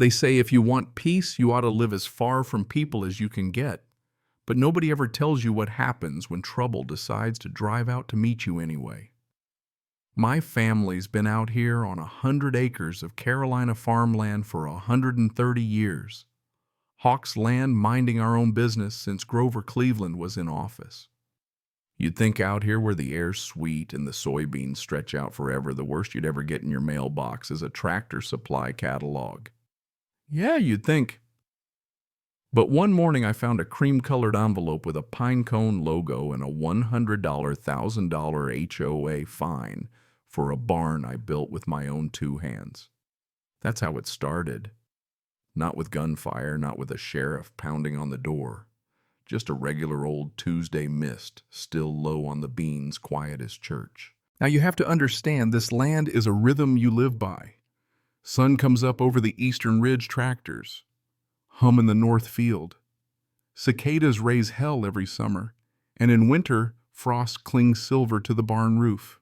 They say if you want peace, you ought to live as far from people as you can get. But nobody ever tells you what happens when trouble decides to drive out to meet you anyway. My family's been out here on 100 acres of Carolina farmland for 130 years. Hawks land minding our own business since Grover Cleveland was in office. You'd think out here where the air's sweet and the soybeans stretch out forever, the worst you'd ever get in your mailbox is a Tractor Supply catalog. Yeah, you'd think. But one morning I found a cream-colored envelope with a pine cone logo and a $100 $1,000 HOA fine for a barn I built with my own two hands. That's how it started. Not with gunfire, not with a sheriff pounding on the door. Just a regular old Tuesday mist, still low on the beans, quiet as church. Now you have to understand this land is a rhythm you live by. Sun comes up over the eastern ridge tractors. Hum in the north field. Cicadas raise hell every summer, and in winter, frost clings silver to the barn roof.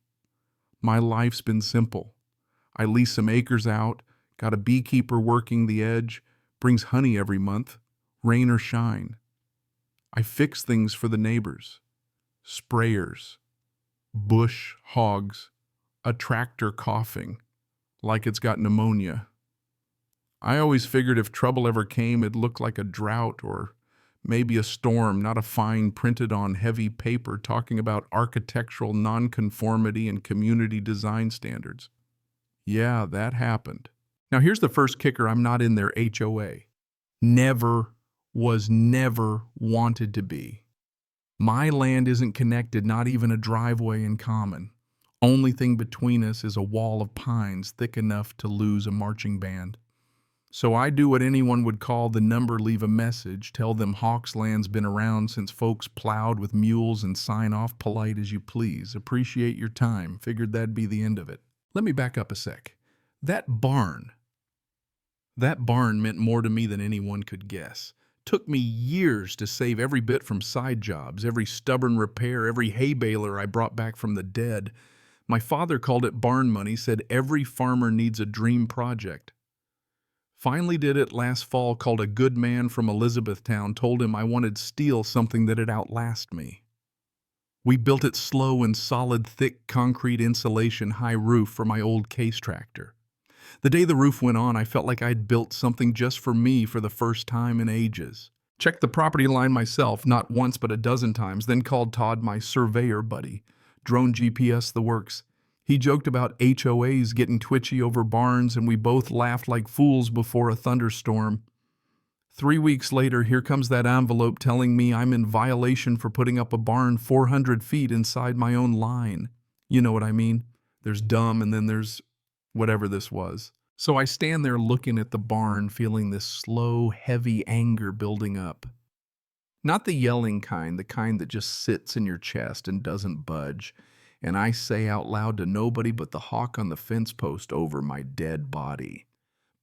My life's been simple. I lease some acres out, got a beekeeper working the edge, brings honey every month, rain or shine. I fix things for the neighbors. Sprayers, bush hogs, a tractor coughing, like it's got pneumonia. I always figured if trouble ever came, it'd look like a drought or maybe a storm, not a fine printed on heavy paper talking about architectural nonconformity and community design standards. Yeah, that happened. Now here's the first kicker, I'm not in their HOA. Never wanted to be. My land isn't connected, not even a driveway in common. Only thing between us is a wall of pines thick enough to lose a marching band. So I do what anyone would call the number leave a message, tell them Hawks land's been around since folks plowed with mules and sign off polite as you please. Appreciate your time. Figured that'd be the end of it. Let me back up a sec. That barn meant more to me than anyone could guess. Took me years to save every bit from side jobs, every stubborn repair, every hay baler I brought back from the dead. My father called it barn money, said every farmer needs a dream project. Finally did it last fall, called a good man from Elizabethtown, told him I wanted steel, something that'd outlast me. We built it slow and solid, thick concrete insulation, high roof for my old case tractor. The day the roof went on, I felt like I'd built something just for me for the first time in ages. Checked the property line myself, not once but a dozen times, then called Todd, my surveyor buddy. Drone GPS the works. He joked about HOAs getting twitchy over barns, and we both laughed like fools before a thunderstorm. 3 weeks later, here comes that envelope telling me I'm in violation for putting up a barn 400 feet inside my own line. You know what I mean? There's dumb and then there's whatever this was. So I stand there looking at the barn, feeling this slow, heavy anger building up. Not the yelling kind, the kind that just sits in your chest and doesn't budge. And I say out loud to nobody but the hawk on the fence post over my dead body.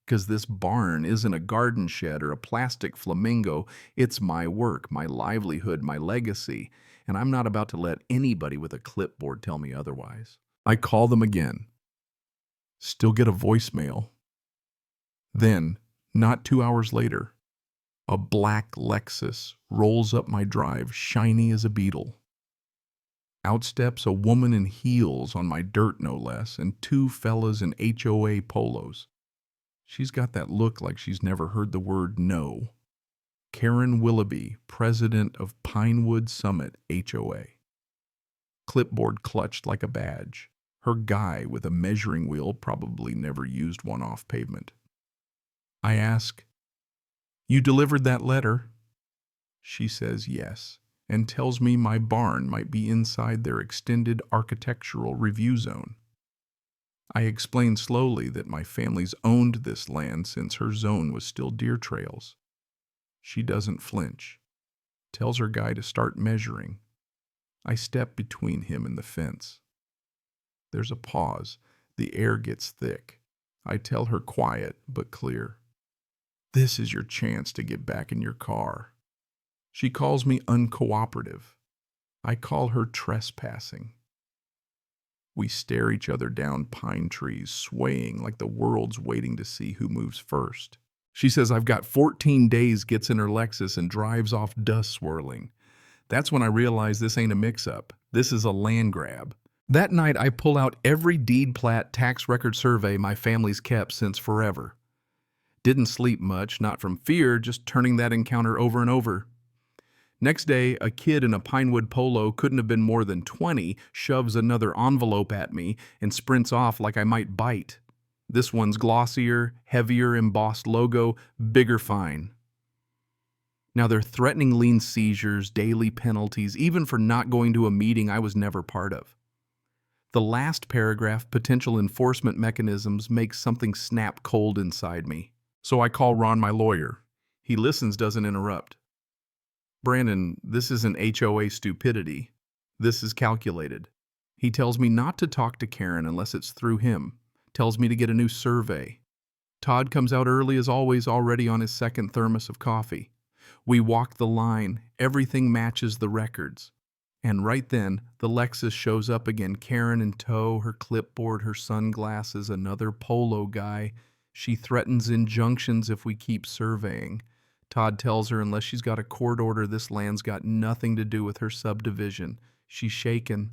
Because this barn isn't a garden shed or a plastic flamingo. It's my work, my livelihood, my legacy. And I'm not about to let anybody with a clipboard tell me otherwise. I call them again. Still get a voicemail. Then, not 2 hours later, a black Lexus rolls up my drive, shiny as a beetle. Out steps a woman in heels on my dirt, no less, and two fellas in HOA polos. She's got that look like she's never heard the word no. Karen Willoughby, president of Pinewood Summit HOA. Clipboard clutched like a badge. Her guy with a measuring wheel, probably never used one off pavement. I ask, "You delivered that letter?" She says yes, and tells me my barn might be inside their extended architectural review zone. I explain slowly that my family's owned this land since her zone was still deer trails. She doesn't flinch, tells her guy to start measuring. I step between him and the fence. There's a pause. The air gets thick. I tell her quiet but clear. This is your chance to get back in your car. She calls me uncooperative. I call her trespassing. We stare each other down, pine trees swaying like the world's waiting to see who moves first. She says I've got 14 days, gets in her Lexus and drives off dust swirling. That's when I realize this ain't a mix-up. This is a land grab. That night, I pull out every deed plat tax record survey my family's kept since forever. Didn't sleep much, not from fear, just turning that encounter over and over. Next day, a kid in a Pinewood polo, couldn't have been more than 20, shoves another envelope at me and sprints off like I might bite. This one's glossier, heavier, embossed logo, bigger fine. Now they're threatening lien seizures, daily penalties, even for not going to a meeting I was never part of. The last paragraph, potential enforcement mechanisms, makes something snap cold inside me. So I call Ron, my lawyer. He listens, doesn't interrupt. Brandon, this isn't HOA stupidity. This is calculated. He tells me not to talk to Karen unless it's through him. Tells me to get a new survey. Todd comes out early as always, already on his second thermos of coffee. We walk the line. Everything matches the records. And right then, the Lexus shows up again, Karen in tow, her clipboard, her sunglasses, another polo guy. She threatens injunctions if we keep surveying. Todd tells her unless she's got a court order, this land's got nothing to do with her subdivision. She's shaken.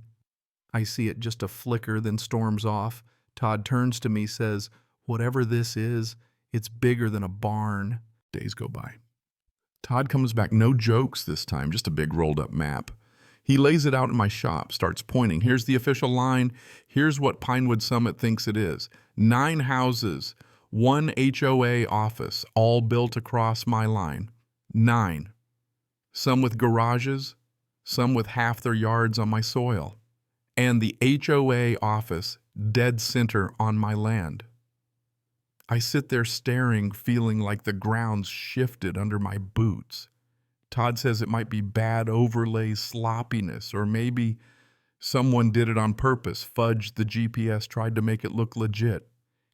I see it just a flicker, then storms off. Todd turns to me, says, "Whatever this is, it's bigger than a barn." Days go by. Todd comes back, no jokes this time, just a big rolled up map. He lays it out in my shop, starts pointing. Here's the official line. Here's what Pinewood Summit thinks it is. 9 houses, 1 HOA office, all built across my line. 9. Some with garages, some with half their yards on my soil. And the HOA office dead center on my land. I sit there staring, feeling like the ground's shifted under my boots. Todd says it might be bad overlay sloppiness, or maybe someone did it on purpose, fudged the GPS, tried to make it look legit.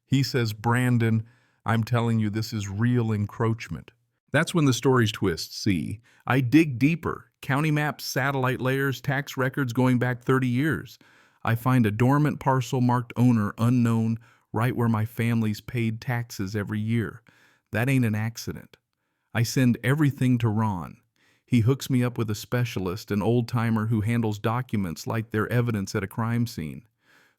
He says, "Brandon, I'm telling you, this is real encroachment." That's when the stories twist, see. I dig deeper. County maps, satellite layers, tax records going back 30 years. I find a dormant parcel marked owner unknown, right where my family's paid taxes every year. That ain't an accident. I send everything to Ron. He hooks me up with a specialist, an old-timer who handles documents like they're evidence at a crime scene.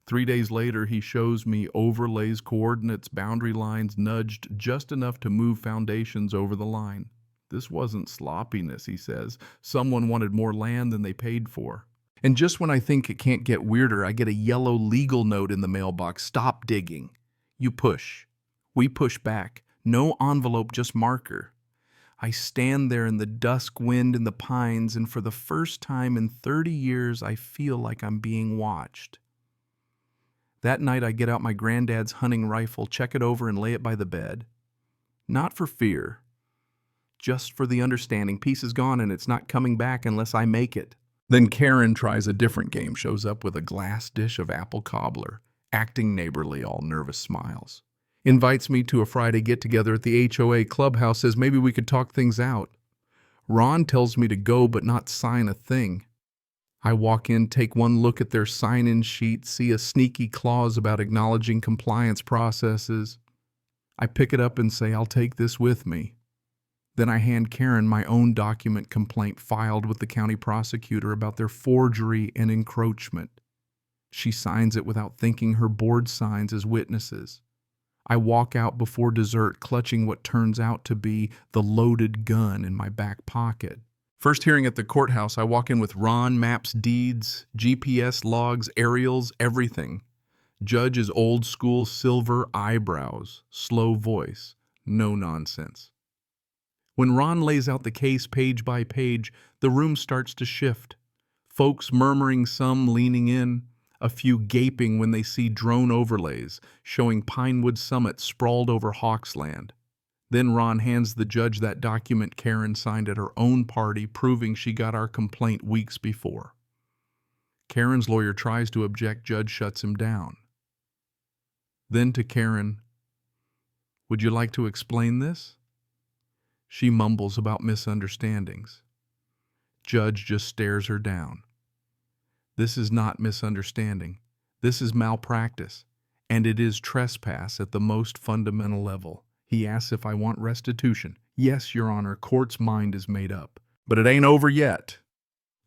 3 days later, he shows me overlays, coordinates, boundary lines, nudged just enough to move foundations over the line. This wasn't sloppiness, he says. Someone wanted more land than they paid for. And just when I think it can't get weirder, I get a yellow legal note in the mailbox. Stop digging. You push. We push back. No envelope, just marker. I stand there in the dusk wind in the pines, and for the first time in 30 years, I feel like I'm being watched. That night, I get out my granddad's hunting rifle, check it over, and lay it by the bed. Not for fear, just for the understanding. Peace is gone, and it's not coming back unless I make it. Then Karen tries a different game, shows up with a glass dish of apple cobbler, acting neighborly, all nervous smiles. Invites me to a Friday get-together at the HOA clubhouse, says maybe we could talk things out. Ron tells me to go but not sign a thing. I walk in, take one look at their sign-in sheet, see a sneaky clause about acknowledging compliance processes. I pick it up and say, "I'll take this with me." Then I hand Karen my own document complaint filed with the county prosecutor about their forgery and encroachment. She signs it without thinking, her board signs as witnesses. I walk out before dessert, clutching what turns out to be the loaded gun in my back pocket. First hearing at the courthouse, I walk in with Ron, maps, deeds, GPS logs, aerials, everything. Judge is old school, silver eyebrows, slow voice, no nonsense. When Ron lays out the case page by page, the room starts to shift. Folks murmuring, some leaning in, a few gaping when they see drone overlays showing Pinewood Summit sprawled over Hawksland. Then Ron hands the judge that document Karen signed at her own party, proving she got our complaint weeks before. Karen's lawyer tries to object, judge shuts him down. Then to Karen, "Would you like to explain this?" She mumbles about misunderstandings. Judge just stares her down. This is not misunderstanding. This is malpractice, and it is trespass at the most fundamental level. He asks if I want restitution. Yes, Your Honor, court's mind is made up. But it ain't over yet.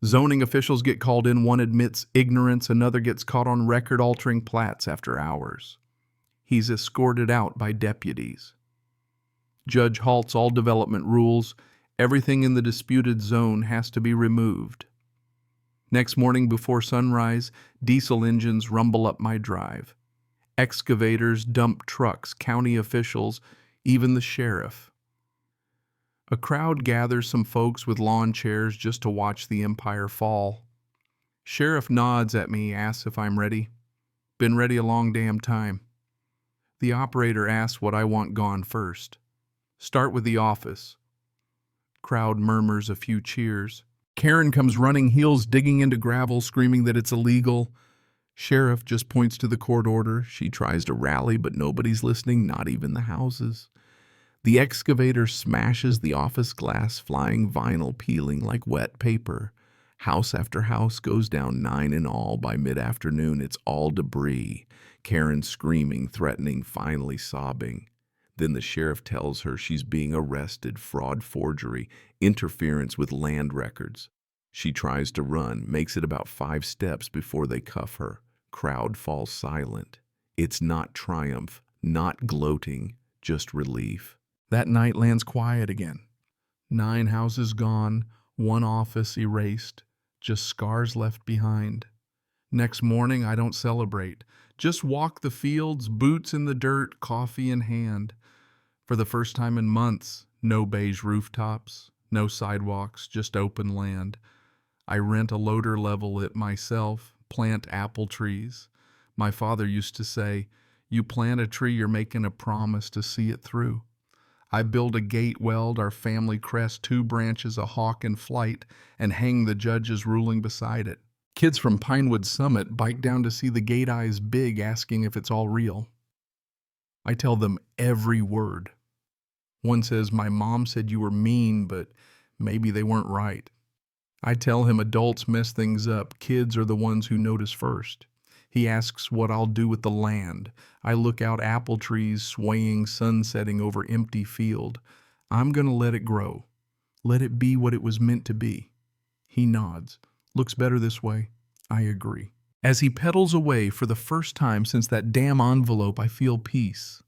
Zoning officials get called in, one admits ignorance, another gets caught on record altering plats after hours. He's escorted out by deputies. Judge halts all development rules. Everything in the disputed zone has to be removed. Next morning before sunrise, diesel engines rumble up my drive. Excavators dump trucks, county officials, even the sheriff. A crowd gathers, some folks with lawn chairs just to watch the empire fall. Sheriff nods at me, asks if I'm ready. Been ready a long damn time. The operator asks what I want gone first. Start with the office. Crowd murmurs a few cheers. Karen comes running, heels digging into gravel, screaming that it's illegal. Sheriff just points to the court order. She tries to rally, but nobody's listening, not even the houses. The excavator smashes the office glass, flying vinyl peeling like wet paper. House after house goes down, 9 in all. By mid-afternoon, it's all debris. Karen screaming, threatening, finally sobbing. Then the sheriff tells her she's being arrested, fraud, forgery, interference with land records. She tries to run, makes it about 5 steps before they cuff her. Crowd falls silent. It's not triumph, not gloating, just relief. That night lands quiet again. 9 houses gone, 1 office erased, just scars left behind. Next morning, I don't celebrate. Just walk the fields, boots in the dirt, coffee in hand. For the first time in months, no beige rooftops, no sidewalks, just open land. I rent a loader, level it myself, plant apple trees. My father used to say, "You plant a tree, you're making a promise to see it through." I build a gate weld, our family crest, 2 branches, a hawk in flight, and hang the judge's ruling beside it. Kids from Pinewood Summit bike down to see the gate eyes big, asking if it's all real. I tell them every word. One says, "My mom said you were mean, but maybe they weren't right." I tell him adults mess things up. Kids are the ones who notice first. He asks what I'll do with the land. I look out, apple trees swaying, sun setting over empty field. I'm going to let it grow. Let it be what it was meant to be. He nods. Looks better this way. I agree. As he pedals away, for the first time since that damn envelope, I feel peace.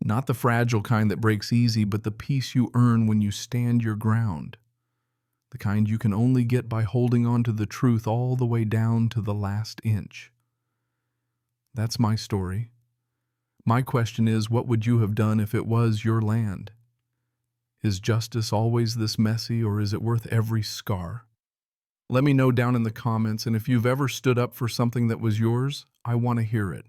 Not the fragile kind that breaks easy, but the peace you earn when you stand your ground. The kind you can only get by holding on to the truth all the way down to the last inch. That's my story. My question is, what would you have done if it was your land? Is justice always this messy, or is it worth every scar? Let me know down in the comments, and if you've ever stood up for something that was yours, I want to hear it.